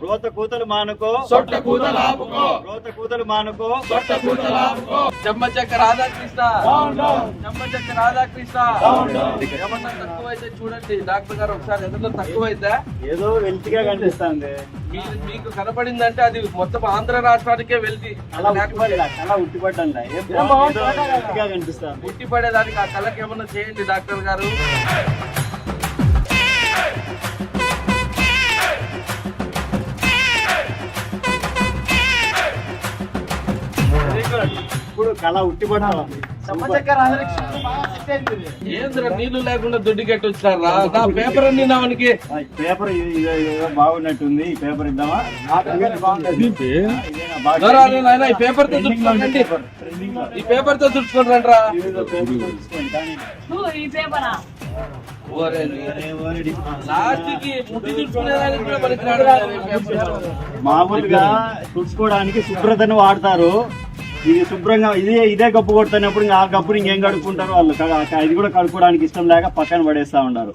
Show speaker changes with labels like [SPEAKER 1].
[SPEAKER 1] రోత కూతలు మానుకో
[SPEAKER 2] సొట్ట కూతలు ఆపుకో
[SPEAKER 1] రోత కూతలు మానుకో
[SPEAKER 2] సొట్ట కూతలు ఆపుకో చెమ్మచక్క రాధాకృష్ణ చెమ్మచక్క రాధాకృష్ణ ఏమన్నా తక్కువైతే చూడండి డాక్టర్ గారు ఒకసారి ఏదన్నా తక్కువైతే
[SPEAKER 1] ఏదో వెల్తిగా కనిపిస్తుంది.
[SPEAKER 2] మీకు కనపడిందంటే అది మొత్తం ఆంధ్ర రాష్ట్రానికే వెళ్తి
[SPEAKER 1] అలా ఉట్టిపడ్డా కనిపిస్తుంది.
[SPEAKER 2] ఉట్టిపడేదానికి ఆ కళ్ళకి ఏమన్నా చేయండి డాక్టర్ గారు.
[SPEAKER 1] ఇప్పుడు కళ ఉట్టిపడ్డా
[SPEAKER 2] ఏంద్ర నీళ్లు లేకుండా దుడ్డు కట్టి వచ్చినారా నా పేపర్ అన్ని నావనికి
[SPEAKER 1] పేపర్ బాగున్నట్టుంది. ఈ పేపర్ ఇద్దామా?
[SPEAKER 2] ఈ పేపర్ తో దుడుచుకోండి ఈ పేపర్ తో దుడుచుకోండి రా
[SPEAKER 1] మామూలుగా తుడుచుకోవడానికి శుభ్రతను వాడతారు. ఇది శుభ్రంగా ఇదే గప్పు కొడుతున్నప్పుడు ఆ గప్పుని ఇంకేం కడుక్కుంటారు వాళ్ళు. ఇది కూడా కడుక్కోవడానికి ఇష్టం లేక పక్కన పడేస్తా ఉన్నారు.